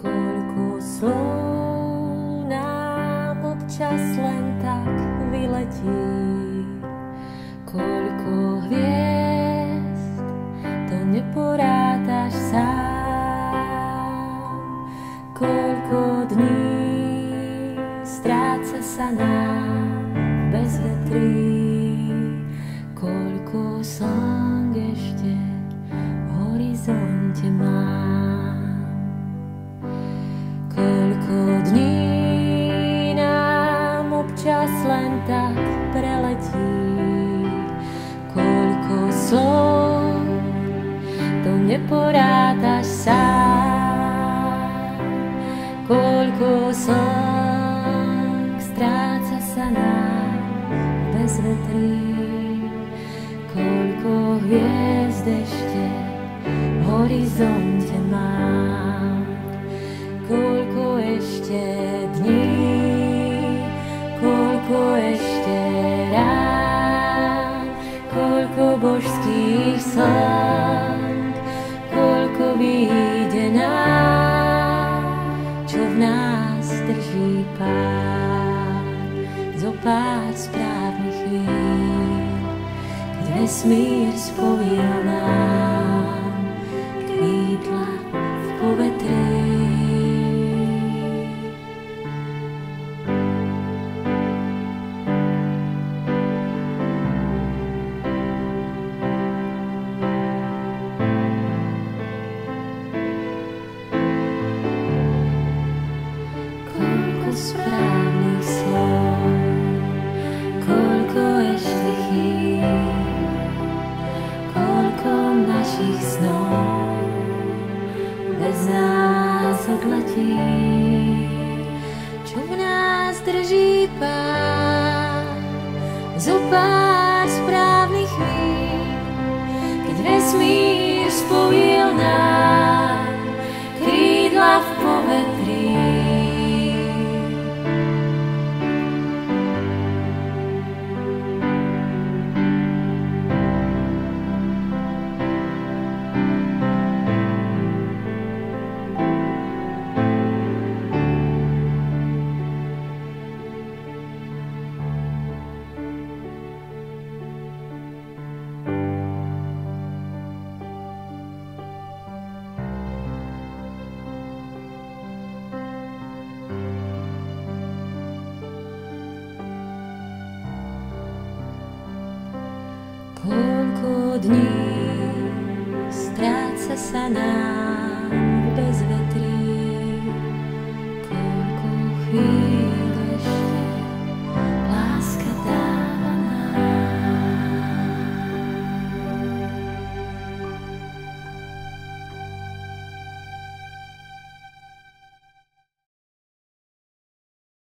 Koľko slov nám občas len tak vyletí, koľko hviezd, to neporátaš sám. Koľko dní stráca sa nám bez vetrí, koľko slnk ešte v horizonte mám. Koľko dní nám občas len tak preletí, koľko slov, to neporátaš sám. Koľko slnk stráca sa nám bez vetrí, koľko hviezd ešte v horizonte mám. Koľko ešte dní, koľko ešte rán, koľko božských slnk, koľko vyjde nám, čo v nás drží Pán. Zo pár správnych chvíľ, keď vesmír spojil nám krídla v povetrí. Správnych slov, koľko ešte chýb, koľko našich snov bez nás odletí, čo v nás drží Pán. Zo pár správnych chvíľ, keď vesmír spojil nám krídla v povetrí. Koľko dní stráca sa nám bez vetrí, koľko chvíľ